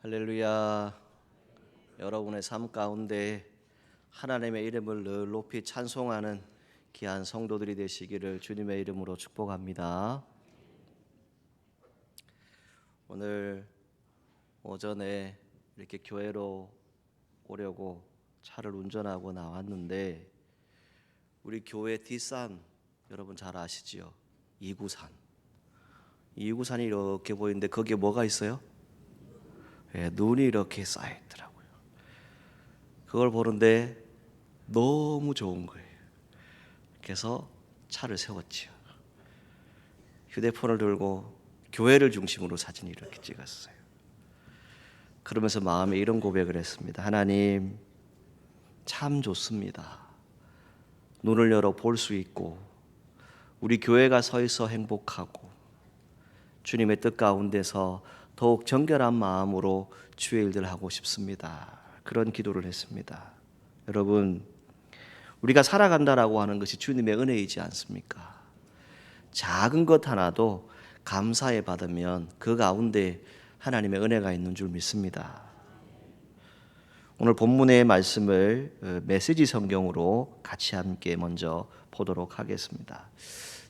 할렐루야. 여러분의 삶 가운데 하나님의 이름을 늘 높이 찬송하는 귀한 성도들이 되시기를 주님의 이름으로 축복합니다. 오늘 오전에 이렇게 교회로 오려고 차를 운전하고 나왔는데 우리 교회 뒷산 여러분 잘 아시지요? 이구산. 이구산이 이렇게 보이는데 거기에 뭐가 있어요? 눈이 이렇게 쌓여있더라고요. 그걸 보는데 너무 좋은 거예요. 그래서 차를 세웠지요. 휴대폰을 들고 교회를 중심으로 사진을 이렇게 찍었어요. 그러면서 마음에 이런 고백을 했습니다. 하나님, 참 좋습니다. 눈을 열어 볼 수 있고 우리 교회가 서 있어 행복하고 주님의 뜻 가운데서 더욱 정결한 마음으로 주의 일들을 하고 싶습니다. 그런 기도를 했습니다. 여러분, 우리가 살아간다라고 하는 것이 주님의 은혜이지 않습니까? 작은 것 하나도 감사해 받으면 그 가운데 하나님의 은혜가 있는 줄 믿습니다. 오늘 본문의 말씀을 메시지 성경으로 같이 함께 먼저 보도록 하겠습니다.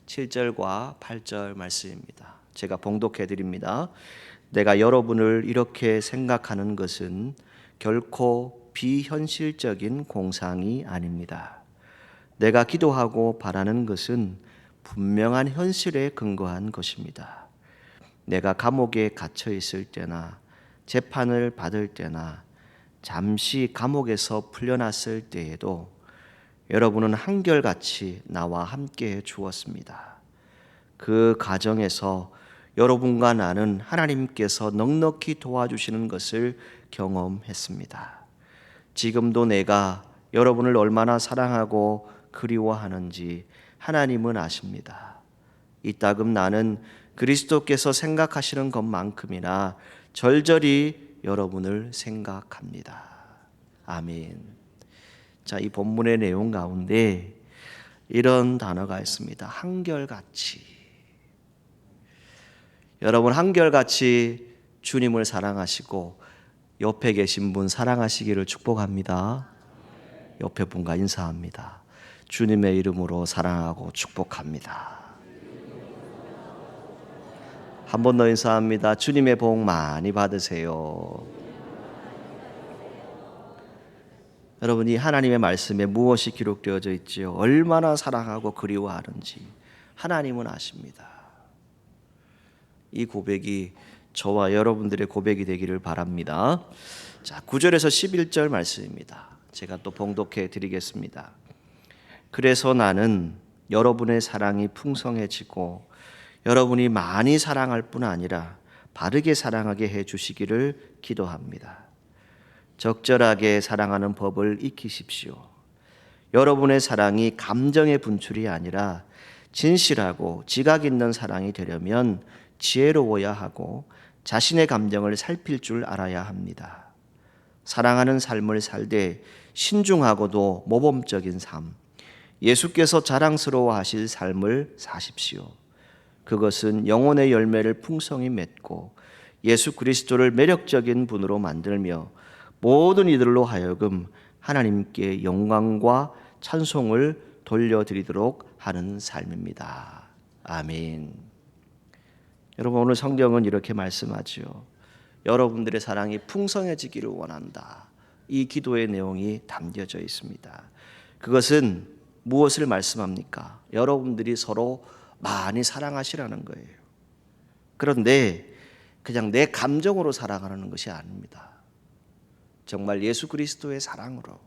7절과 8절 말씀입니다. 제가 봉독해 드립니다. 내가 여러분을 이렇게 생각하는 것은 결코 비현실적인 공상이 아닙니다. 내가 기도하고 바라는 것은 분명한 현실에 근거한 것입니다. 내가 감옥에 갇혀 있을 때나 재판을 받을 때나 잠시 감옥에서 풀려났을 때에도 여러분은 한결같이 나와 함께 해 주었습니다. 그 과정에서 여러분과 나는 하나님께서 넉넉히 도와주시는 것을 경험했습니다. 지금도 내가 여러분을 얼마나 사랑하고 그리워하는지 하나님은 아십니다. 이따금 나는 그리스도께서 생각하시는 것만큼이나 절절히 여러분을 생각합니다. 아멘. 자, 이 본문의 내용 가운데 이런 단어가 있습니다. 한결같이. 여러분 한결같이 주님을 사랑하시고 옆에 계신 분 사랑하시기를 축복합니다. 옆에 분과 인사합니다. 주님의 이름으로 사랑하고 축복합니다. 한 번 더 인사합니다. 주님의 복 많이 받으세요. 여러분, 이 하나님의 말씀에 무엇이 기록되어져 있지요? 얼마나 사랑하고 그리워하는지 하나님은 아십니다. 이 고백이 저와 여러분들의 고백이 되기를 바랍니다. 자, 9절에서 11절 말씀입니다. 제가 또 봉독해 드리겠습니다. 그래서 나는 여러분의 사랑이 풍성해지고 여러분이 많이 사랑할 뿐 아니라 바르게 사랑하게 해 주시기를 기도합니다. 적절하게 사랑하는 법을 익히십시오. 여러분의 사랑이 감정의 분출이 아니라 진실하고 지각 있는 사랑이 되려면 지혜로워야 하고 자신의 감정을 살필 줄 알아야 합니다. 사랑하는 삶을 살되 신중하고도 모범적인 삶, 예수께서 자랑스러워하실 삶을 사십시오. 그것은 영혼의 열매를 풍성히 맺고 예수 그리스도를 매력적인 분으로 만들며 모든 이들로 하여금 하나님께 영광과 찬송을 돌려드리도록 하는 삶입니다. 아멘. 여러분, 오늘 성경은 이렇게 말씀하지요. 여러분들의 사랑이 풍성해지기를 원한다. 이 기도의 내용이 담겨져 있습니다. 그것은 무엇을 말씀합니까? 여러분들이 서로 많이 사랑하시라는 거예요. 그런데 그냥 내 감정으로 사랑하는 것이 아닙니다. 정말 예수 그리스도의 사랑으로,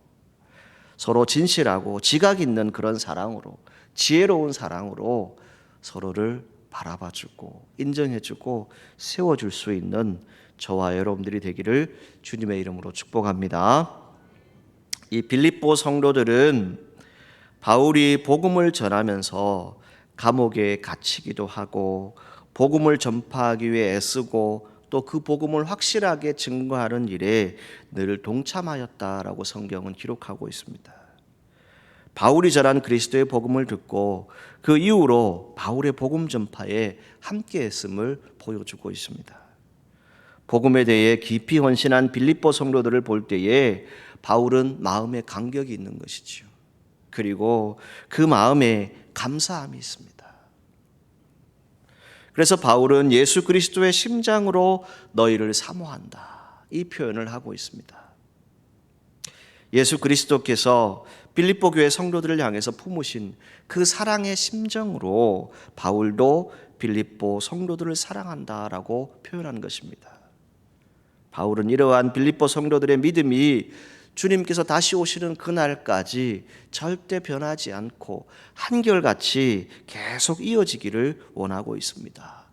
서로 진실하고 지각 있는 그런 사랑으로, 지혜로운 사랑으로 서로를 바라봐주고 인정해주고 세워줄 수 있는 저와 여러분들이 되기를 주님의 이름으로 축복합니다. 이 빌립보 성도들은 바울이 복음을 전하면서 감옥에 갇히기도 하고 복음을 전파하기 위해 애쓰고 또 그 복음을 확실하게 증거하는 일에 늘 동참하였다라고 성경은 기록하고 있습니다. 바울이 전한 그리스도의 복음을 듣고 그 이후로 바울의 복음 전파에 함께했음을 보여주고 있습니다. 복음에 대해 깊이 헌신한 빌립보 성도들을 볼 때에 바울은 마음에 감격이 있는 것이지요. 그리고 그 마음에 감사함이 있습니다. 그래서 바울은 예수 그리스도의 심장으로 너희를 사모한다, 이 표현을 하고 있습니다. 예수 그리스도께서 빌립보 교회 성도들을 향해서 품으신 그 사랑의 심정으로 바울도 빌립보 성도들을 사랑한다라고 표현한 것입니다. 바울은 이러한 빌립보 성도들의 믿음이 주님께서 다시 오시는 그날까지 절대 변하지 않고 한결같이 계속 이어지기를 원하고 있습니다.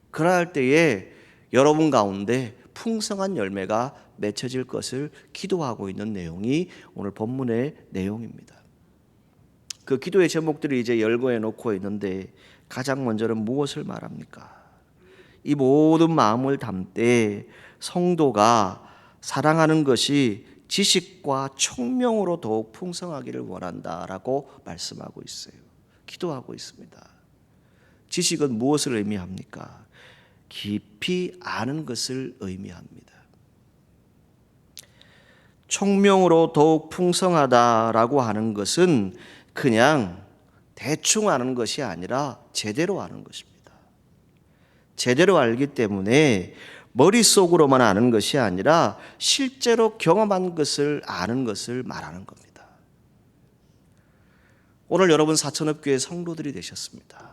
그럴 때에 여러분 가운데 풍성한 열매가 맺혀질 것을 기도하고 있는 내용이 오늘 본문의 내용입니다. 그 기도의 제목들을 이제 열거해 놓고 있는데 가장 먼저는 무엇을 말합니까? 이 모든 마음을 담되 성도가 사랑하는 것이 지식과 총명으로 더욱 풍성하기를 원한다라고 말씀하고 있어요. 기도하고 있습니다. 지식은 무엇을 의미합니까? 깊이 아는 것을 의미합니다. 총명으로 더욱 풍성하다라고 하는 것은 그냥 대충 아는 것이 아니라 제대로 아는 것입니다. 제대로 알기 때문에 머릿속으로만 아는 것이 아니라 실제로 경험한 것을 아는 것을 말하는 겁니다. 오늘 여러분 사천업교회 성도들이 되셨습니다.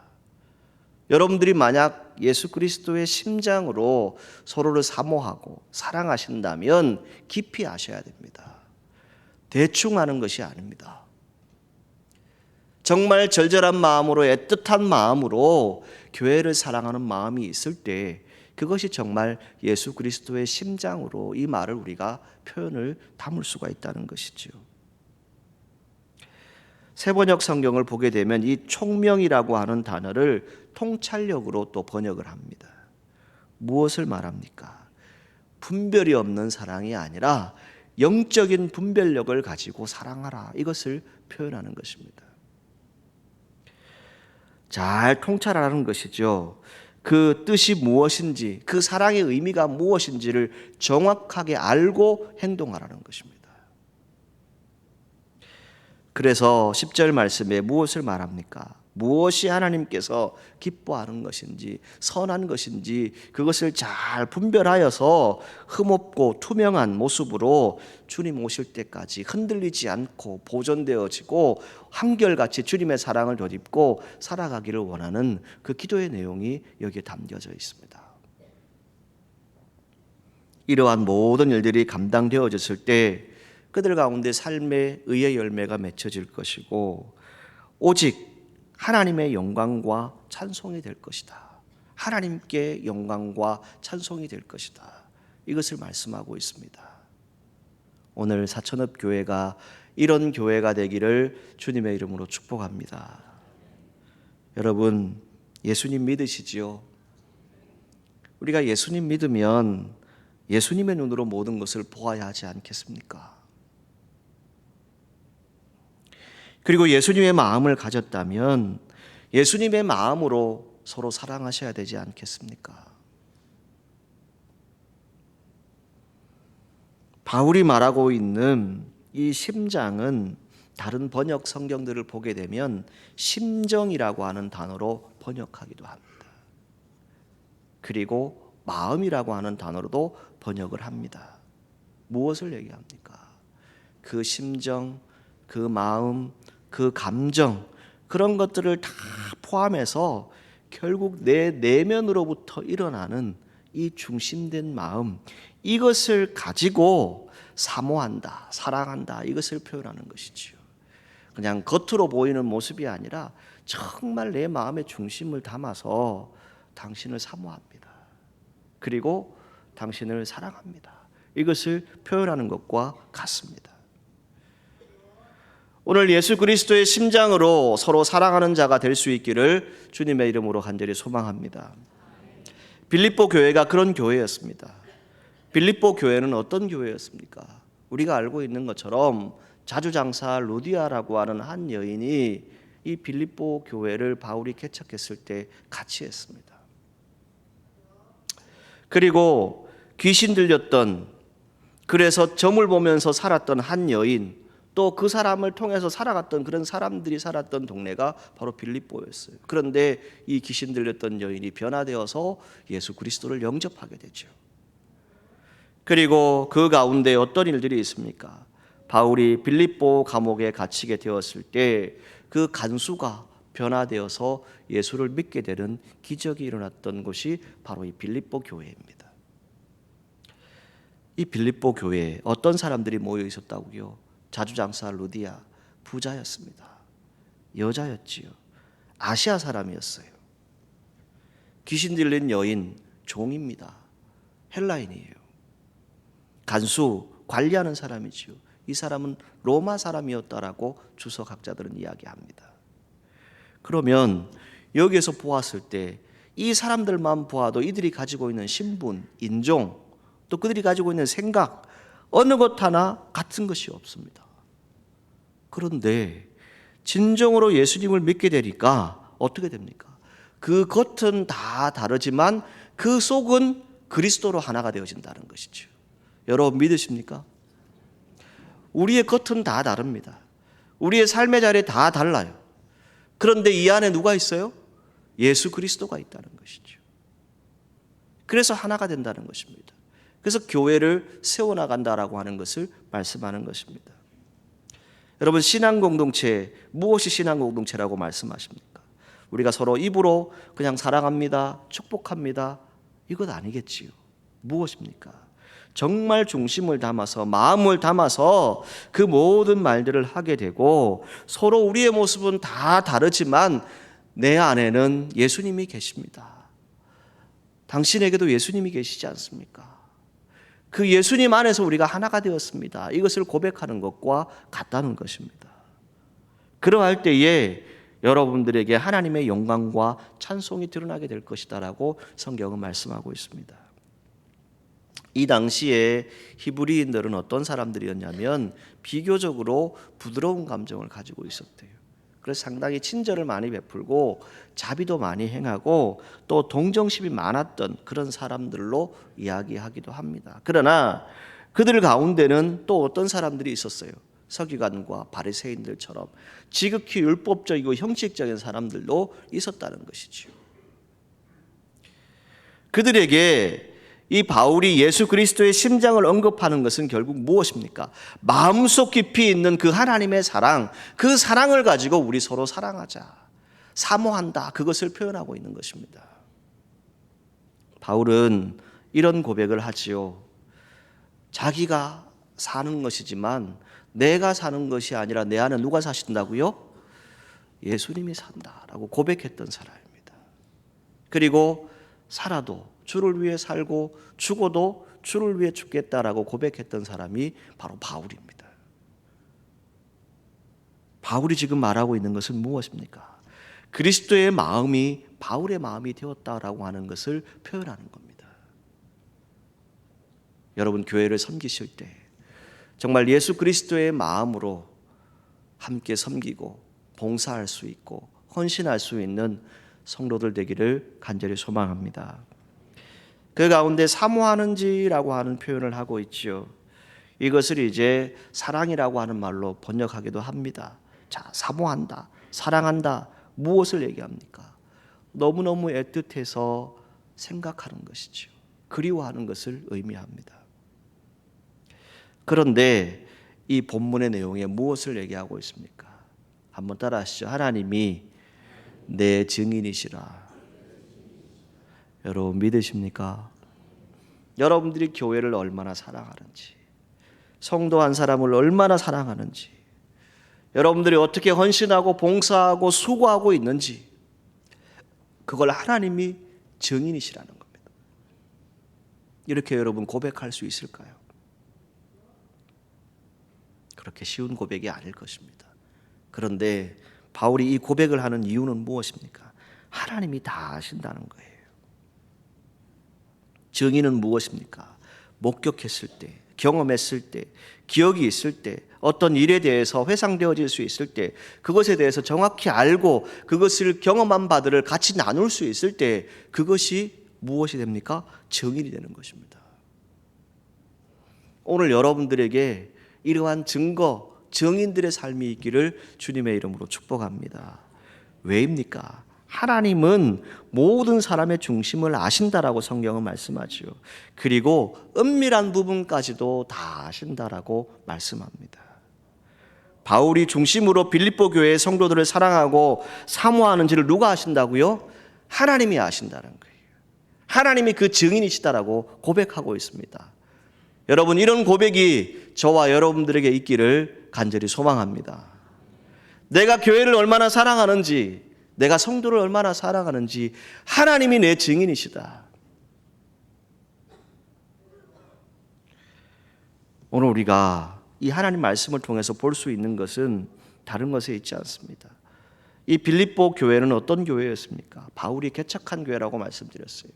여러분들이 만약 예수 그리스도의 심장으로 서로를 사모하고 사랑하신다면 깊이 아셔야 됩니다. 대충 아는 것이 아닙니다. 정말 절절한 마음으로, 애틋한 마음으로 교회를 사랑하는 마음이 있을 때 그것이 정말 예수 그리스도의 심장으로 이 말을 우리가 표현을 담을 수가 있다는 것이죠. 세번역 성경을 보게 되면 이 총명이라고 하는 단어를 통찰력으로 또 번역을 합니다. 무엇을 말합니까? 분별이 없는 사랑이 아니라 영적인 분별력을 가지고 사랑하라, 이것을 표현하는 것입니다. 잘 통찰하라는 것이죠. 그 뜻이 무엇인지, 그 사랑의 의미가 무엇인지를 정확하게 알고 행동하라는 것입니다. 그래서 10절 말씀에 무엇을 말합니까? 무엇이 하나님께서 기뻐하는 것인지, 선한 것인지 그것을 잘 분별하여서 흠없고 투명한 모습으로 주님 오실 때까지 흔들리지 않고 보존되어지고 한결같이 주님의 사랑을 덧입고 살아가기를 원하는 그 기도의 내용이 여기에 담겨져 있습니다. 이러한 모든 일들이 감당되어졌을 때 그들 가운데 삶의 의의 열매가 맺혀질 것이고 오직 하나님의 영광과 찬송이 될 것이다. 하나님께 영광과 찬송이 될 것이다. 이것을 말씀하고 있습니다. 오늘 사천읍 교회가 이런 교회가 되기를 주님의 이름으로 축복합니다. 여러분, 예수님 믿으시지요? 우리가 예수님 믿으면 예수님의 눈으로 모든 것을 보아야 하지 않겠습니까? 그리고 예수님의 마음을 가졌다면 예수님의 마음으로 서로 사랑하셔야 되지 않겠습니까? 바울이 말하고 있는 이 심장은 다른 번역 성경들을 보게 되면 심정이라고 하는 단어로 번역하기도 합니다. 그리고 마음이라고 하는 단어로도 번역을 합니다. 무엇을 얘기합니까? 그 심정, 그 마음, 그 감정, 그런 것들을 다 포함해서 결국 내 내면으로부터 일어나는 이 중심된 마음, 이것을 가지고 사모한다, 사랑한다, 이것을 표현하는 것이지요. 그냥 겉으로 보이는 모습이 아니라 정말 내 마음의 중심을 담아서 당신을 사모합니다. 그리고 당신을 사랑합니다. 이것을 표현하는 것과 같습니다. 오늘 예수 그리스도의 심장으로 서로 사랑하는 자가 될 수 있기를 주님의 이름으로 간절히 소망합니다. 빌립보 교회가 그런 교회였습니다. 빌립보 교회는 어떤 교회였습니까? 우리가 알고 있는 것처럼 자주장사 루디아라고 하는 한 여인이 이 빌립보 교회를 바울이 개척했을 때 같이 했습니다. 그리고 귀신 들렸던, 그래서 점을 보면서 살았던 한 여인, 또 그 사람을 통해서 살아갔던 그런 사람들이 살았던 동네가 바로 빌립보였어요. 그런데 이 귀신 들렸던 여인이 변화되어서 예수 그리스도를 영접하게 되죠. 그리고 그 가운데 어떤 일들이 있습니까? 바울이 빌립보 감옥에 갇히게 되었을 때 그 간수가 변화되어서 예수를 믿게 되는 기적이 일어났던 곳이 바로 이 빌립보 교회입니다. 이 빌립보 교회에 어떤 사람들이 모여 있었다고요? 자주장사 루디아, 부자였습니다. 여자였지요. 아시아 사람이었어요. 귀신 들린 여인, 종입니다. 헬라인이에요. 간수, 관리하는 사람이지요. 이 사람은 로마 사람이었다라고 주석학자들은 이야기합니다. 그러면 여기에서 보았을 때 이 사람들만 보아도 이들이 가지고 있는 신분, 인종, 또 그들이 가지고 있는 생각, 어느 것 하나 같은 것이 없습니다. 그런데 진정으로 예수님을 믿게 되니까 어떻게 됩니까? 그 겉은 다 다르지만 그 속은 그리스도로 하나가 되어진다는 것이죠. 여러분 믿으십니까? 우리의 겉은 다 다릅니다. 우리의 삶의 자리 다 달라요. 그런데 이 안에 누가 있어요? 예수 그리스도가 있다는 것이죠. 그래서 하나가 된다는 것입니다. 그래서 교회를 세워나간다라고 하는 것을 말씀하는 것입니다. 여러분, 신앙 공동체, 무엇이 신앙 공동체라고 말씀하십니까? 우리가 서로 입으로 그냥 사랑합니다, 축복합니다, 이것 아니겠지요. 무엇입니까? 정말 중심을 담아서, 마음을 담아서 그 모든 말들을 하게 되고, 서로 우리의 모습은 다 다르지만 내 안에는 예수님이 계십니다. 당신에게도 예수님이 계시지 않습니까? 그 예수님 안에서 우리가 하나가 되었습니다. 이것을 고백하는 것과 같다는 것입니다. 그러할 때에 여러분들에게 하나님의 영광과 찬송이 드러나게 될 것이다라고 성경은 말씀하고 있습니다. 이 당시에 히브리인들은 어떤 사람들이었냐면 비교적으로 부드러운 감정을 가지고 있었대요. 그래서 상당히 친절을 많이 베풀고 자비도 많이 행하고 또 동정심이 많았던 그런 사람들로 이야기하기도 합니다. 그러나 그들 가운데는 또 어떤 사람들이 있었어요. 서기관과 바리새인들처럼 지극히 율법적이고 형식적인 사람들도 있었다는 것이죠. 그들에게 이 바울이 예수 그리스도의 심장을 언급하는 것은 결국 무엇입니까? 마음속 깊이 있는 그 하나님의 사랑, 그 사랑을 가지고 우리 서로 사랑하자, 사모한다, 그것을 표현하고 있는 것입니다. 바울은 이런 고백을 하지요. 자기가 사는 것이지만 내가 사는 것이 아니라 내 안에 누가 사신다고요? 예수님이 산다라고 고백했던 사람입니다. 그리고 살아도 주를 위해 살고 죽어도 주를 위해 죽겠다라고 고백했던 사람이 바로 바울입니다. 바울이 지금 말하고 있는 것은 무엇입니까? 그리스도의 마음이 바울의 마음이 되었다라고 하는 것을 표현하는 겁니다. 여러분, 교회를 섬기실 때 정말 예수 그리스도의 마음으로 함께 섬기고 봉사할 수 있고 헌신할 수 있는 성도들 되기를 간절히 소망합니다. 그 가운데 사모하는지라고 하는 표현을 하고 있죠. 이것을 이제 사랑이라고 하는 말로 번역하기도 합니다. 자, 사모한다, 사랑한다, 무엇을 얘기합니까? 너무너무 애틋해서 생각하는 것이죠. 그리워하는 것을 의미합니다. 그런데 이 본문의 내용에 무엇을 얘기하고 있습니까? 한번 따라하시죠. 하나님이 내 증인이시라. 여러분 믿으십니까? 여러분들이 교회를 얼마나 사랑하는지, 성도 한 사람을 얼마나 사랑하는지, 여러분들이 어떻게 헌신하고 봉사하고 수고하고 있는지, 그걸 하나님이 증인이시라는 겁니다. 이렇게 여러분 고백할 수 있을까요? 그렇게 쉬운 고백이 아닐 것입니다. 그런데 바울이 이 고백을 하는 이유는 무엇입니까? 하나님이 다 아신다는 거예요. 증인은 무엇입니까? 목격했을 때, 경험했을 때, 기억이 있을 때, 어떤 일에 대해서 회상되어질 수 있을 때, 그것에 대해서 정확히 알고 그것을 경험한 바들을 같이 나눌 수 있을 때, 그것이 무엇이 됩니까? 증인이 되는 것입니다. 오늘 여러분들에게 이러한 증거, 증인들의 삶이 있기를 주님의 이름으로 축복합니다. 왜입니까? 하나님은 모든 사람의 중심을 아신다라고 성경은 말씀하죠. 그리고 은밀한 부분까지도 다 아신다라고 말씀합니다. 바울이 중심으로 빌립보 교회의 성도들을 사랑하고 사모하는지를 누가 아신다고요? 하나님이 아신다는 거예요. 하나님이 그 증인이시다라고 고백하고 있습니다. 여러분, 이런 고백이 저와 여러분들에게 있기를 간절히 소망합니다. 내가 교회를 얼마나 사랑하는지, 내가 성도를 얼마나 사랑하는지 하나님이 내 증인이시다. 오늘 우리가 이 하나님 말씀을 통해서 볼 수 있는 것은 다른 것에 있지 않습니다. 이 빌립보 교회는 어떤 교회였습니까? 바울이 개척한 교회라고 말씀드렸어요.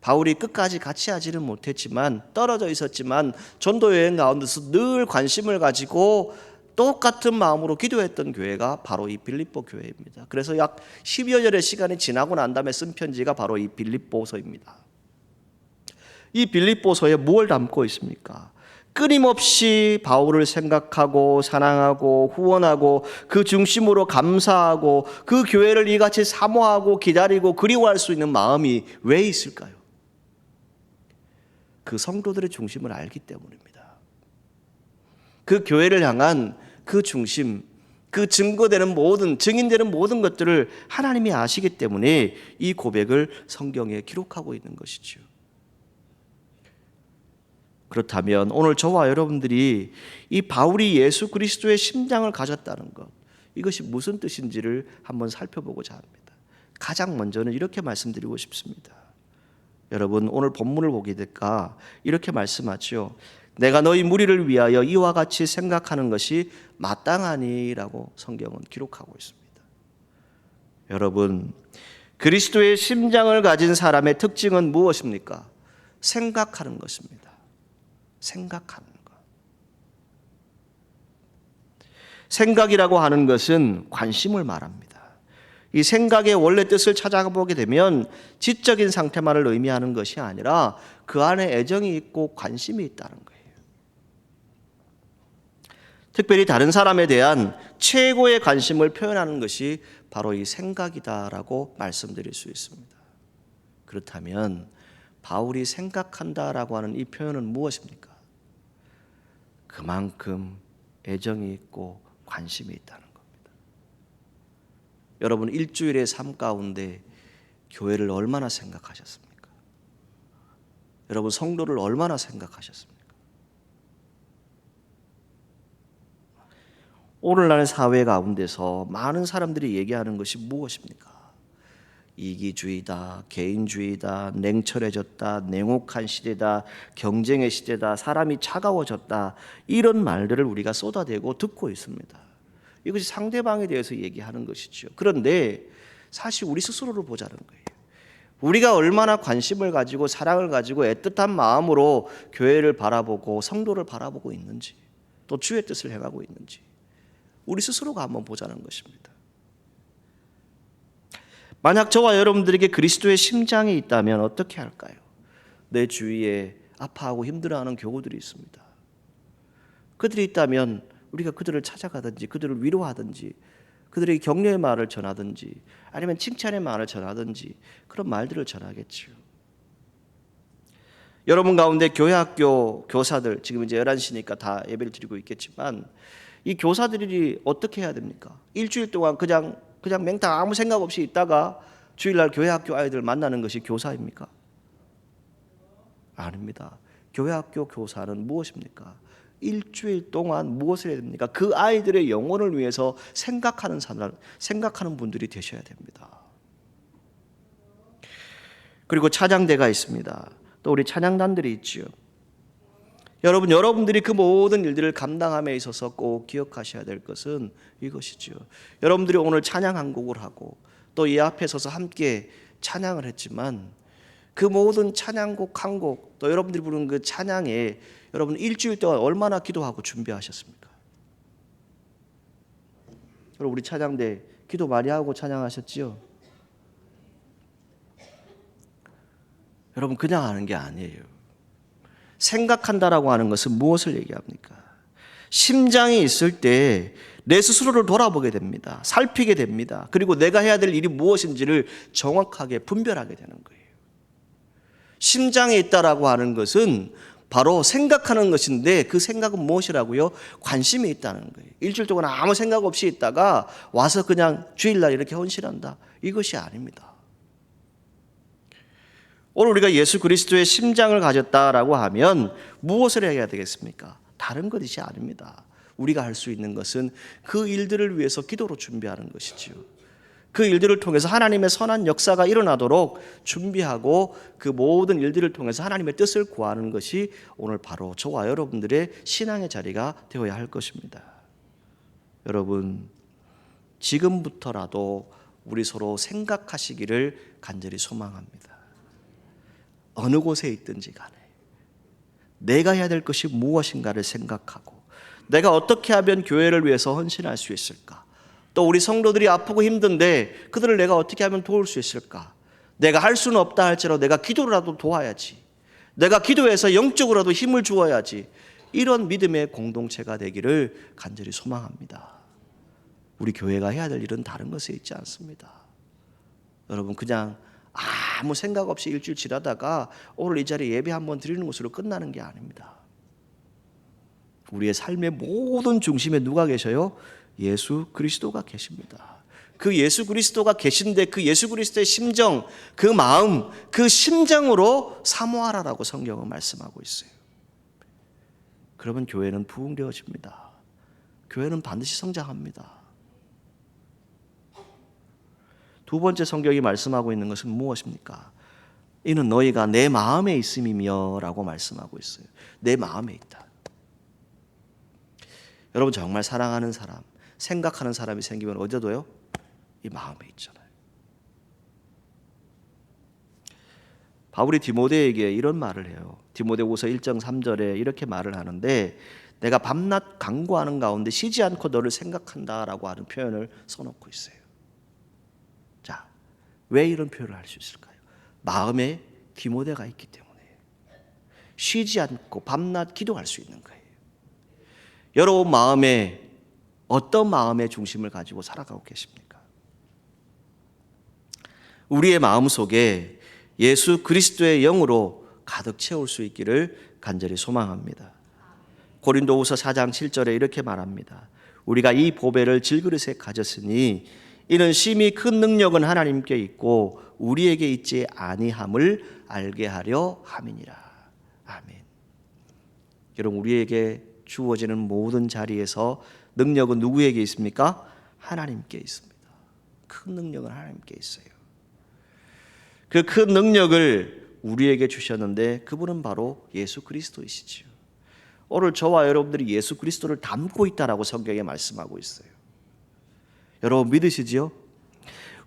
바울이 끝까지 같이 하지는 못했지만, 떨어져 있었지만 전도 여행 가운데서 늘 관심을 가지고 똑같은 마음으로 기도했던 교회가 바로 이 빌립보 교회입니다. 그래서 약 10여 년의 시간이 지나고 난 다음에 쓴 편지가 바로 이 빌립보서입니다. 이 빌립보서에 무엇을 담고 있습니까? 끊임없이 바울을 생각하고 사랑하고 후원하고 그 중심으로 감사하고 그 교회를 이같이 사모하고 기다리고 그리워할 수 있는 마음이 왜 있을까요? 그 성도들의 중심을 알기 때문입니다. 그 교회를 향한 그 중심, 그 증거되는 모든, 증인되는 모든 것들을 하나님이 아시기 때문에 이 고백을 성경에 기록하고 있는 것이죠. 그렇다면 오늘 저와 여러분들이 이 바울이 예수 그리스도의 심장을 가졌다는 것, 이것이 무슨 뜻인지를 한번 살펴보고자 합니다. 가장 먼저는 이렇게 말씀드리고 싶습니다. 여러분, 오늘 본문을 보게 될까 이렇게 말씀하죠. 내가 너희 무리를 위하여 이와 같이 생각하는 것이 마땅하니라고 성경은 기록하고 있습니다. 여러분, 그리스도의 심장을 가진 사람의 특징은 무엇입니까? 생각하는 것입니다. 생각하는 것. 생각이라고 하는 것은 관심을 말합니다. 이 생각의 원래 뜻을 찾아보게 되면 지적인 상태만을 의미하는 것이 아니라 그 안에 애정이 있고 관심이 있다는 거예요. 특별히 다른 사람에 대한 최고의 관심을 표현하는 것이 바로 이 생각이다라고 말씀드릴 수 있습니다. 그렇다면 바울이 생각한다라고 하는 이 표현은 무엇입니까? 그만큼 애정이 있고 관심이 있다는 겁니다. 여러분, 일주일의 삶 가운데 교회를 얼마나 생각하셨습니까? 여러분, 성도를 얼마나 생각하셨습니까? 오늘날 사회 가운데서 많은 사람들이 얘기하는 것이 무엇입니까? 이기주의다, 개인주의다, 냉철해졌다, 냉혹한 시대다, 경쟁의 시대다, 사람이 차가워졌다, 이런 말들을 우리가 쏟아대고 듣고 있습니다. 이것이 상대방에 대해서 얘기하는 것이죠. 그런데 사실 우리 스스로를 보자는 거예요. 우리가 얼마나 관심을 가지고 사랑을 가지고 애틋한 마음으로 교회를 바라보고 성도를 바라보고 있는지, 또 주의 뜻을 행하고 있는지 우리 스스로가 한번 보자는 것입니다. 만약 저와 여러분들에게 그리스도의 심장이 있다면 어떻게 할까요? 내 주위에 아파하고 힘들어하는 교우들이 있습니다. 그들이 있다면 우리가 그들을 찾아가든지 그들을 위로하든지 그들에게 격려의 말을 전하든지 아니면 칭찬의 말을 전하든지 그런 말들을 전하겠죠. 여러분 가운데 교회학교 교사들, 지금 이제 11시니까 다 예배를 드리고 있겠지만 이 교사들이 어떻게 해야 됩니까? 일주일 동안 그냥 맹탕 아무 생각 없이 있다가 주일날 교회학교 아이들 만나는 것이 교사입니까? 아닙니다. 교회학교 교사는 무엇입니까? 일주일 동안 무엇을 해야 됩니까? 그 아이들의 영혼을 위해서 생각하는 분들이 되셔야 됩니다. 그리고 찬양대가 있습니다. 또 우리 찬양단들이 있지요. 여러분들이 그 모든 일들을 감당함에 있어서 꼭 기억하셔야 될 것은 이것이죠. 여러분들이 오늘 찬양 한 곡을 하고 또 이 앞에 서서 함께 찬양을 했지만 그 모든 찬양곡 한 곡, 또 여러분들이 부르는 그 찬양에 여러분 일주일 동안 얼마나 기도하고 준비하셨습니까? 여러분, 우리 찬양대 기도 많이 하고 찬양하셨지요? 여러분, 그냥 하는 게 아니에요. 생각한다라고 하는 것은 무엇을 얘기합니까? 심장이 있을 때 내 스스로를 돌아보게 됩니다. 살피게 됩니다. 그리고 내가 해야 될 일이 무엇인지를 정확하게 분별하게 되는 거예요. 심장에 있다라고 하는 것은 바로 생각하는 것인데 그 생각은 무엇이라고요? 관심이 있다는 거예요. 일주일 동안 아무 생각 없이 있다가 와서 그냥 주일날 이렇게 헌신한다. 이것이 아닙니다. 오늘 우리가 예수 그리스도의 심장을 가졌다라고 하면 무엇을 해야 되겠습니까? 다른 것이 아닙니다. 우리가 할 수 있는 것은 그 일들을 위해서 기도로 준비하는 것이지요. 그 일들을 통해서 하나님의 선한 역사가 일어나도록 준비하고 그 모든 일들을 통해서 하나님의 뜻을 구하는 것이 오늘 바로 저와 여러분들의 신앙의 자리가 되어야 할 것입니다. 여러분, 지금부터라도 우리 서로 생각하시기를 간절히 소망합니다. 어느 곳에 있든지 간에 내가 해야 될 것이 무엇인가를 생각하고 내가 어떻게 하면 교회를 위해서 헌신할 수 있을까? 또 우리 성도들이 아프고 힘든데 그들을 내가 어떻게 하면 도울 수 있을까? 내가 할 수는 없다 할지라도 내가 기도라도 도와야지. 내가 기도해서 영적으로라도 힘을 주어야지. 이런 믿음의 공동체가 되기를 간절히 소망합니다. 우리 교회가 해야 될 일은 다른 것에 있지 않습니다. 여러분, 그냥 아무 생각 없이 일주일 지나다가 오늘 이 자리에 예배 한번 드리는 것으로 끝나는 게 아닙니다. 우리의 삶의 모든 중심에 누가 계셔요? 예수 그리스도가 계십니다. 그 예수 그리스도가 계신데 그 예수 그리스도의 심정, 그 마음, 그 심정으로 사모하라라고 성경은 말씀하고 있어요. 그러면 교회는 부흥되어집니다. 교회는 반드시 성장합니다. 두 번째 성경이 말씀하고 있는 것은 무엇입니까? 이는 너희가 내 마음에 있음이며 라고 말씀하고 있어요. 내 마음에 있다. 여러분, 정말 사랑하는 사람, 생각하는 사람이 생기면 어디다 둬요? 이 마음에 있잖아요. 바울이 디모데에게 이런 말을 해요. 디모데후서 1장 3절에 이렇게 말을 하는데 내가 밤낮 간구하는 가운데 쉬지 않고 너를 생각한다라고 하는 표현을 써놓고 있어요. 자, 왜 이런 표현을 할 수 있을까요? 마음에 디모데가 있기 때문에 쉬지 않고 밤낮 기도할 수 있는 거예요. 여러분 마음에 어떤 마음의 중심을 가지고 살아가고 계십니까? 우리의 마음 속에 예수 그리스도의 영으로 가득 채울 수 있기를 간절히 소망합니다. 고린도후서 4장 7절에 이렇게 말합니다. 우리가 이 보배를 질그릇에 가졌으니 이는 심히 큰 능력은 하나님께 있고 우리에게 있지 아니함을 알게 하려 함이니라. 아멘. 여러분, 우리에게 주어지는 모든 자리에서 능력은 누구에게 있습니까? 하나님께 있습니다. 큰 능력은 하나님께 있어요. 그 큰 능력을 우리에게 주셨는데 그분은 바로 예수 그리스도이시지요. 오늘 저와 여러분들이 예수 그리스도를 닮고 있다라고 성경에 말씀하고 있어요. 여러분 믿으시지요?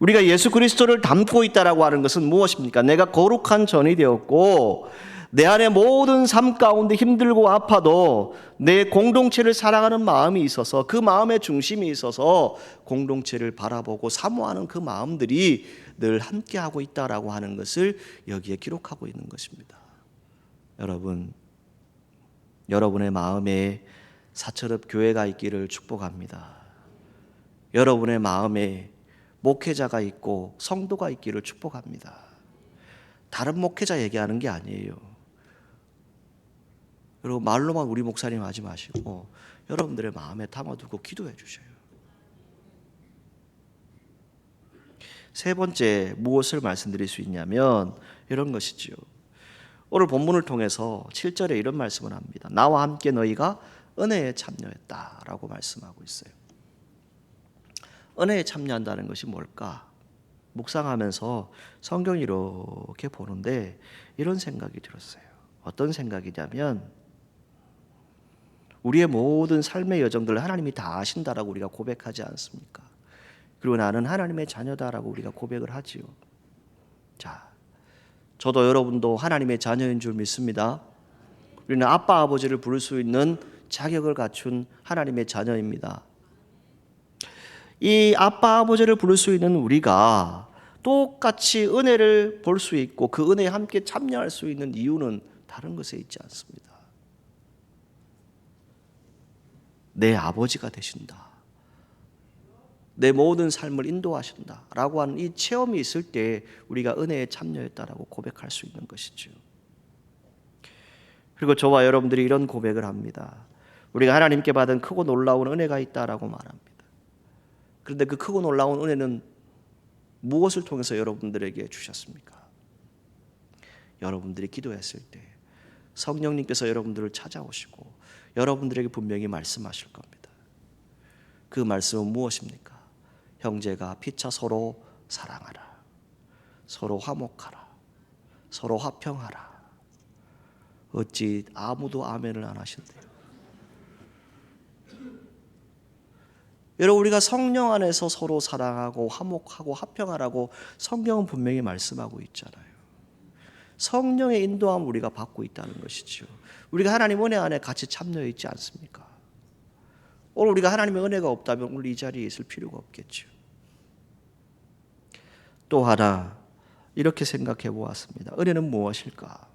우리가 예수 그리스도를 닮고 있다라고 하는 것은 무엇입니까? 내가 거룩한 전이 되었고 내 안에 모든 삶 가운데 힘들고 아파도 내 공동체를 사랑하는 마음이 있어서 그 마음의 중심이 있어서 공동체를 바라보고 사모하는 그 마음들이 늘 함께하고 있다라고 하는 것을 여기에 기록하고 있는 것입니다. 여러분, 여러분의 마음에 사철읍 교회가 있기를 축복합니다. 여러분의 마음에 목회자가 있고 성도가 있기를 축복합니다. 다른 목회자 얘기하는 게 아니에요. 여러분, 말로만 우리 목사님 하지 마시고 여러분들의 마음에 담아두고 기도해 주셔요. 세 번째, 무엇을 말씀드릴 수 있냐면 이런 것이지요. 오늘 본문을 통해서 7절에 이런 말씀을 합니다. 나와 함께 너희가 은혜에 참여했다라고 말씀하고 있어요. 은혜에 참여한다는 것이 뭘까? 묵상하면서 성경을 이렇게 보는데 이런 생각이 들었어요. 어떤 생각이냐면 우리의 모든 삶의 여정들을 하나님이 다 아신다라고 우리가 고백하지 않습니까? 그리고 나는 하나님의 자녀다라고 우리가 고백을 하지요. 자, 저도 여러분도 하나님의 자녀인 줄 믿습니다. 우리는 아빠 아버지를 부를 수 있는 자격을 갖춘 하나님의 자녀입니다. 이 아빠 아버지를 부를 수 있는 우리가 똑같이 은혜를 볼 수 있고 그 은혜에 함께 참여할 수 있는 이유는 다른 것에 있지 않습니다. 내 아버지가 되신다, 내 모든 삶을 인도하신다 라고 하는 이 체험이 있을 때 우리가 은혜에 참여했다라고 고백할 수 있는 것이죠. 그리고 저와 여러분들이 이런 고백을 합니다. 우리가 하나님께 받은 크고 놀라운 은혜가 있다라고 말합니다. 그런데 그 크고 놀라운 은혜는 무엇을 통해서 여러분들에게 주셨습니까? 여러분들이 기도했을 때 성령님께서 여러분들을 찾아오시고 여러분들에게 분명히 말씀하실 겁니다. 그 말씀은 무엇입니까? 형제가 피차 서로 사랑하라, 서로 화목하라, 서로 화평하라. 어찌 아무도 아멘을 안 하신대요? 여러분, 우리가 성령 안에서 서로 사랑하고 화목하고 화평하라고 성경은 분명히 말씀하고 있잖아요. 성령의 인도함을 우리가 받고 있다는 것이죠. 우리가 하나님 은혜 안에 같이 참여해 있지 않습니까? 오늘 우리가 하나님의 은혜가 없다면 오늘 이 자리에 있을 필요가 없겠죠. 또 하나 이렇게 생각해 보았습니다. 은혜는 무엇일까?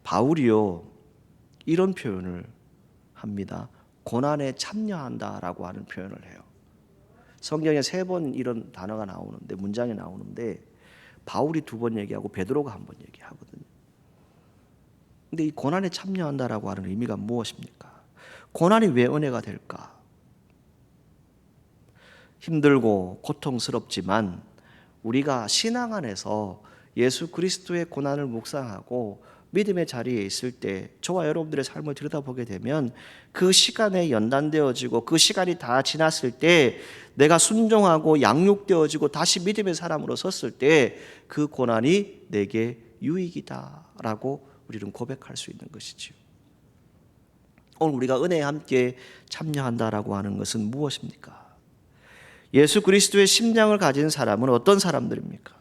바울이요, 이런 표현을 합니다. 고난에 참여한다라고 하는 표현을 해요. 성경에 3번 이런 단어가 나오는데, 문장이 나오는데 바울이 2번 얘기하고 베드로가 1번 얘기하거든요. 근데 이 고난에 참여한다라고 하는 의미가 무엇입니까? 고난이 왜 은혜가 될까? 힘들고 고통스럽지만 우리가 신앙 안에서 예수 그리스도의 고난을 묵상하고 믿음의 자리에 있을 때 저와 여러분들의 삶을 들여다보게 되면 그 시간에 연단되어지고 그 시간이 다 지났을 때 내가 순종하고 양육되어지고 다시 믿음의 사람으로 섰을 때 그 고난이 내게 유익이다라고 우리는 고백할 수 있는 것이지요. 오늘 우리가 은혜에 함께 참여한다라고 하는 것은 무엇입니까? 예수 그리스도의 심장을 가진 사람은 어떤 사람들입니까?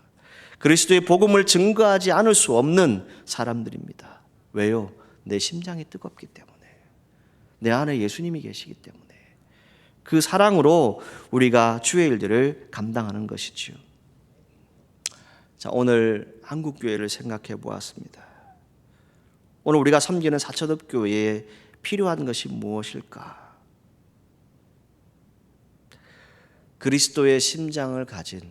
그리스도의 복음을 증거하지 않을 수 없는 사람들입니다. 왜요? 내 심장이 뜨겁기 때문에, 내 안에 예수님이 계시기 때문에, 그 사랑으로 우리가 주의 일들을 감당하는 것이지요. 자, 오늘 한국교회를 생각해 보았습니다. 오늘 우리가 섬기는 사천읍교회에 필요한 것이 무엇일까? 그리스도의 심장을 가진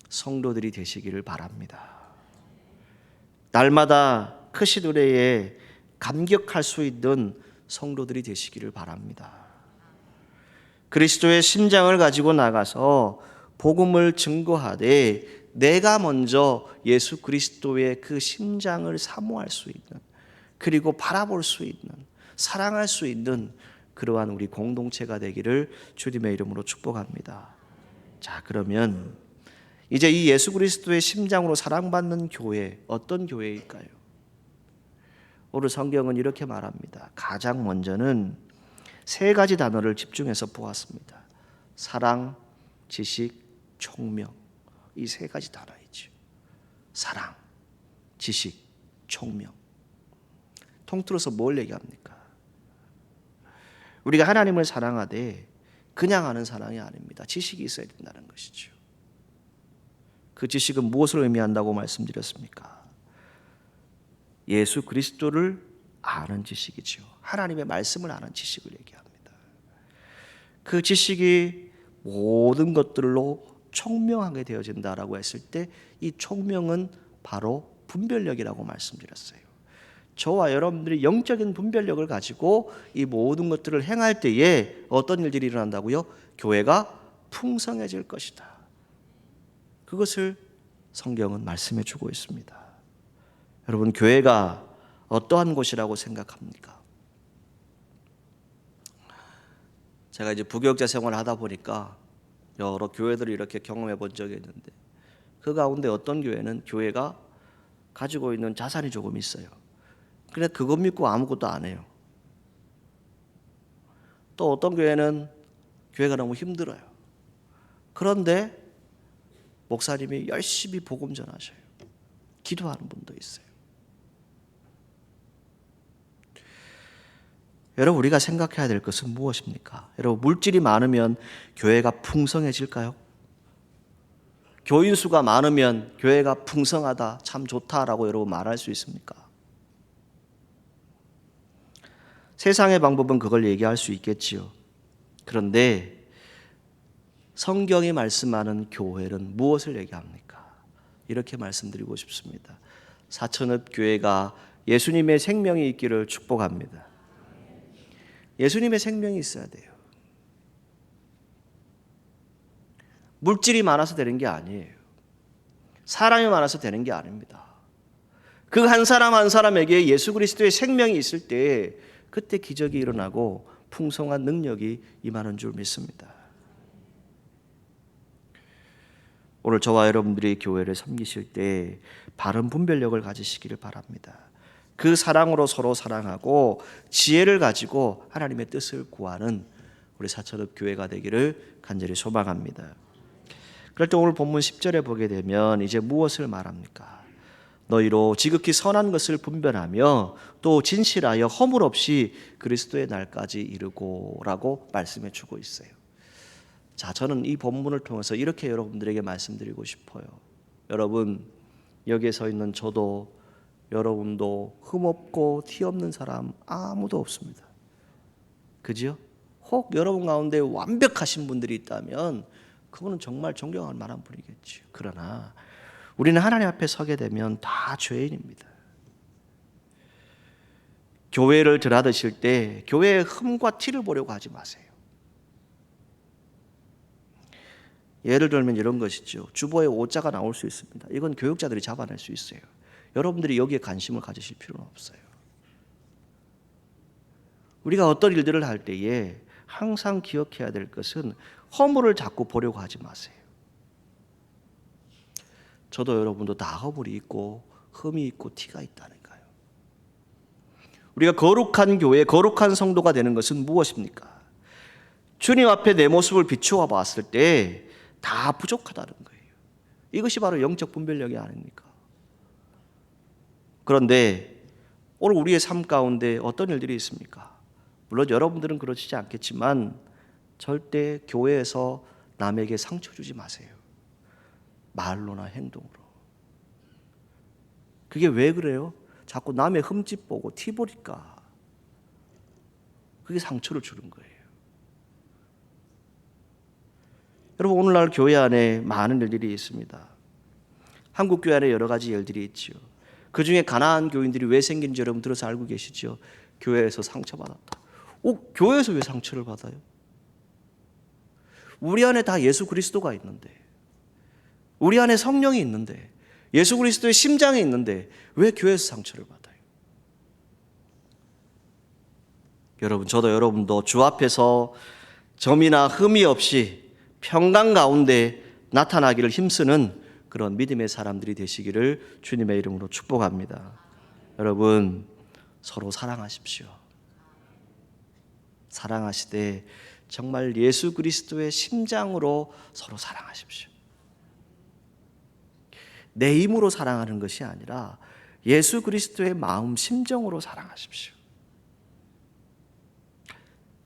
성도들이 되시기를 바랍니다. 날마다 크신 은혜에 감격할 수 있는 성도들이 되시기를 바랍니다. 그리스도의 심장을 가지고 나가서 복음을 증거하되 내가 먼저 예수 그리스도의 그 심장을 사모할 수 있는, 그리고 바라볼 수 있는, 사랑할 수 있는 그러한 우리 공동체가 되기를 주님의 이름으로 축복합니다. 자, 그러면 이제 이 예수 그리스도의 심장으로 사랑받는 교회, 어떤 교회일까요? 오늘 성경은 이렇게 말합니다. 가장 먼저는 3가지 단어를 집중해서 보았습니다. 사랑, 지식, 총명. 이 3가지 단어이죠. 사랑, 지식, 총명. 통틀어서 뭘 얘기합니까? 우리가 하나님을 사랑하되 그냥 하는 사랑이 아닙니다. 지식이 있어야 된다는 것이죠. 그 지식은 무엇을 의미한다고 말씀드렸습니까? 예수 그리스도를 아는 지식이죠. 하나님의 말씀을 아는 지식을 얘기합니다. 그 지식이 모든 것들로 총명하게 되어진다라고 했을 때 이 총명은 바로 분별력이라고 말씀드렸어요. 저와 여러분들이 영적인 분별력을 가지고 이 모든 것들을 행할 때에 어떤 일들이 일어난다고요? 교회가 풍성해질 것이다. 그것을 성경은 말씀해 주고 있습니다. 여러분, 교회가 어떠한 곳이라고 생각합니까? 제가 이제 부교육자 생활을 하다 보니까 여러 교회들을 이렇게 경험해 본 적이 있는데, 그 가운데 어떤 교회는 교회가 가지고 있는 자산이 조금 있어요. 그런데 그것 믿고 아무것도 안 해요. 또 어떤 교회는 교회가 너무 힘들어요. 그런데 목사님이 열심히 복음 전하셔요. 기도하는 분도 있어요. 여러분, 우리가 생각해야 될 것은 무엇입니까? 여러분, 물질이 많으면 교회가 풍성해질까요? 교인 수가 많으면 교회가 풍성하다, 참 좋다라고 여러분 말할 수 있습니까? 세상의 방법은 그걸 얘기할 수 있겠지요. 그런데 성경이 말씀하는 교회는 무엇을 얘기합니까? 이렇게 말씀드리고 싶습니다. 사천읍 교회가 예수님의 생명이 있기를 축복합니다. 예수님의 생명이 있어야 돼요. 물질이 많아서 되는 게 아니에요. 사람이 많아서 되는 게 아닙니다. 그 한 사람 한 사람에게 예수 그리스도의 생명이 있을 때 그때 기적이 일어나고 풍성한 능력이 임하는 줄 믿습니다. 오늘 저와 여러분들이 교회를 섬기실 때 바른 분별력을 가지시기를 바랍니다. 그 사랑으로 서로 사랑하고 지혜를 가지고 하나님의 뜻을 구하는 우리 사천읍 교회가 되기를 간절히 소망합니다. 그럴 때 오늘 본문 10절에 보게 되면 이제 무엇을 말합니까? 너희로 지극히 선한 것을 분별하며 또 진실하여 허물 없이 그리스도의 날까지 이르고라고 말씀해 주고 있어요. 자, 저는 이 본문을 통해서 이렇게 여러분들에게 말씀드리고 싶어요. 여러분, 여기에 서 있는 저도 여러분도 흠없고 티 없는 사람 아무도 없습니다. 그죠? 혹 여러분 가운데 완벽하신 분들이 있다면 그거는 정말 존경할 만한 분이겠죠. 그러나 우리는 하나님 앞에 서게 되면 다 죄인입니다. 교회를 드나드실 때 교회의 흠과 티를 보려고 하지 마세요. 예를 들면 이런 것이죠. 주보에 오자가 나올 수 있습니다. 이건 교육자들이 잡아낼 수 있어요. 여러분들이 여기에 관심을 가지실 필요는 없어요. 우리가 어떤 일들을 할 때에 항상 기억해야 될 것은 허물을 자꾸 보려고 하지 마세요. 저도 여러분도 다 허물이 있고 흠이 있고 티가 있다는 거예요. 우리가 거룩한 교회, 거룩한 성도가 되는 것은 무엇입니까? 주님 앞에 내 모습을 비추어 봤을 때 다 부족하다는 거예요. 이것이 바로 영적 분별력이 아닙니까? 그런데 오늘 우리의 삶 가운데 어떤 일들이 있습니까? 물론 여러분들은 그러시지 않겠지만 절대 교회에서 남에게 상처 주지 마세요. 말로나 행동으로. 그게 왜 그래요? 자꾸 남의 흠집 보고 티 보니까 그게 상처를 주는 거예요. 여러분, 오늘날 교회 안에 많은 일들이 있습니다. 한국 교회 안에 여러 가지 일들이 있죠. 그 중에 가난한 교인들이 왜 생긴지 여러분 들어서 알고 계시죠? 교회에서 상처받았다. 교회에서 왜 상처를 받아요? 우리 안에 다 예수 그리스도가 있는데, 우리 안에 성령이 있는데, 예수 그리스도의 심장이 있는데 왜 교회에서 상처를 받아요? 여러분, 저도 여러분도 주 앞에서 점이나 흠이 없이 평강 가운데 나타나기를 힘쓰는 그런 믿음의 사람들이 되시기를 주님의 이름으로 축복합니다. 여러분, 서로 사랑하십시오. 사랑하시되 정말 예수 그리스도의 심장으로 서로 사랑하십시오. 내 힘으로 사랑하는 것이 아니라 예수 그리스도의 마음 심정으로 사랑하십시오.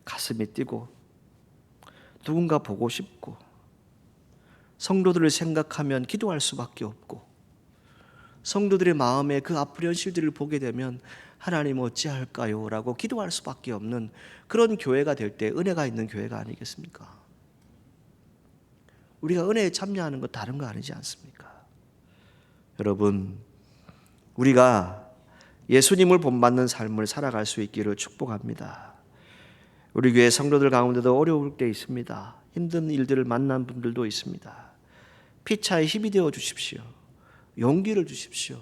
가슴이 뛰고 누군가 보고 싶고 성도들을 생각하면 기도할 수밖에 없고 성도들의 마음에 그 아픈 현실들을 보게 되면 하나님 어찌할까요? 라고 기도할 수밖에 없는 그런 교회가 될 때 은혜가 있는 교회가 아니겠습니까? 우리가 은혜에 참여하는 것 다른 거 아니지 않습니까? 여러분, 우리가 예수님을 본받는 삶을 살아갈 수 있기를 축복합니다. 우리 교회 성도들 가운데도 어려울 때 있습니다. 힘든 일들을 만난 분들도 있습니다. 피차에 힘이 되어 주십시오. 용기를 주십시오.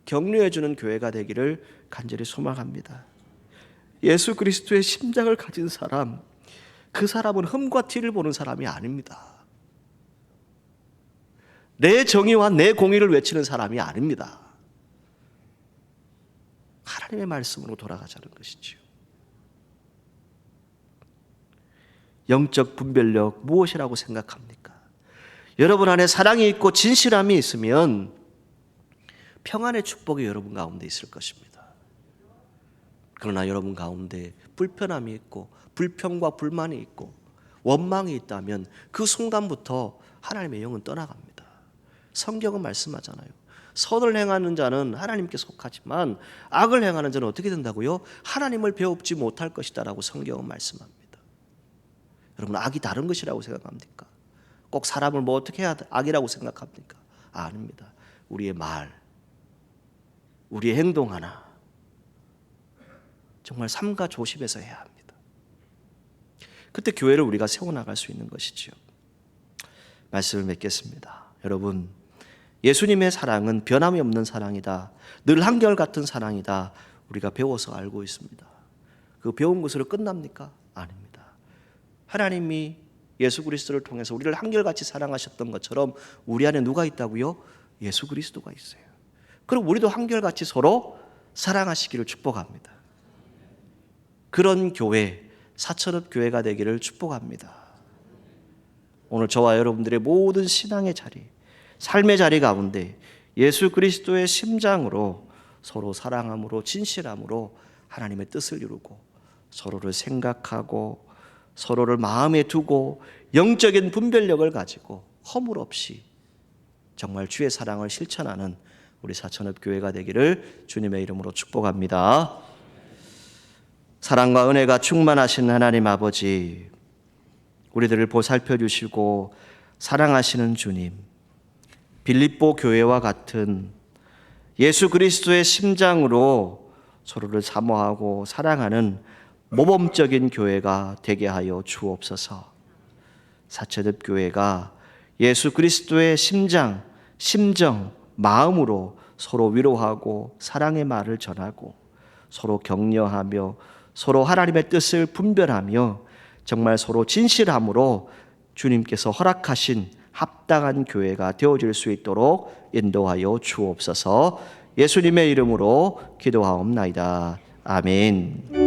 격려해 주는 교회가 되기를 간절히 소망합니다. 예수 그리스도의 심장을 가진 사람, 그 사람은 흠과 티를 보는 사람이 아닙니다. 내 정의와 내 공의를 외치는 사람이 아닙니다. 하나님의 말씀으로 돌아가자는 것이지요. 영적 분별력 무엇이라고 생각합니까? 여러분 안에 사랑이 있고 진실함이 있으면 평안의 축복이 여러분 가운데 있을 것입니다. 그러나 여러분 가운데 불편함이 있고 불평과 불만이 있고 원망이 있다면 그 순간부터 하나님의 영은 떠나갑니다. 성경은 말씀하잖아요. 선을 행하는 자는 하나님께 속하지만 악을 행하는 자는 어떻게 된다고요? 하나님을 배웁지 못할 것이다 라고 성경은 말씀합니다. 여러분, 악이 다른 것이라고 생각합니까? 꼭 사람을 뭐 어떻게 해야 악이라고 생각합니까? 아닙니다. 우리의 말, 우리의 행동 하나 정말 삼가 조심해서 해야 합니다. 그때 교회를 우리가 세워나갈 수 있는 것이죠. 말씀을 맺겠습니다. 여러분, 예수님의 사랑은 변함이 없는 사랑이다. 늘 한결같은 사랑이다. 우리가 배워서 알고 있습니다. 그 배운 것으로 끝납니까? 아닙니다. 하나님이 예수 그리스도를 통해서 우리를 한결같이 사랑하셨던 것처럼 우리 안에 누가 있다고요? 예수 그리스도가 있어요. 그럼 우리도 한결같이 서로 사랑하시기를 축복합니다. 그런 교회, 사천읍 교회가 되기를 축복합니다. 오늘 저와 여러분들의 모든 신앙의 자리, 삶의 자리 가운데 예수 그리스도의 심장으로 서로 사랑함으로, 진실함으로 하나님의 뜻을 이루고 서로를 생각하고 서로를 마음에 두고 영적인 분별력을 가지고 허물 없이 정말 주의 사랑을 실천하는 우리 사천읍 교회가 되기를 주님의 이름으로 축복합니다. 사랑과 은혜가 충만하신 하나님 아버지, 우리들을 보살펴 주시고 사랑하시는 주님, 빌립보 교회와 같은 예수 그리스도의 심장으로 서로를 사모하고 사랑하는 모범적인 교회가 되게 하여 주옵소서. 사천읍 교회가 예수 그리스도의 심장, 심정, 마음으로 서로 위로하고 사랑의 말을 전하고 서로 격려하며 서로 하나님의 뜻을 분별하며 정말 서로 진실함으로 주님께서 허락하신 합당한 교회가 되어질 수 있도록 인도하여 주옵소서. 예수님의 이름으로 기도하옵나이다. 아멘.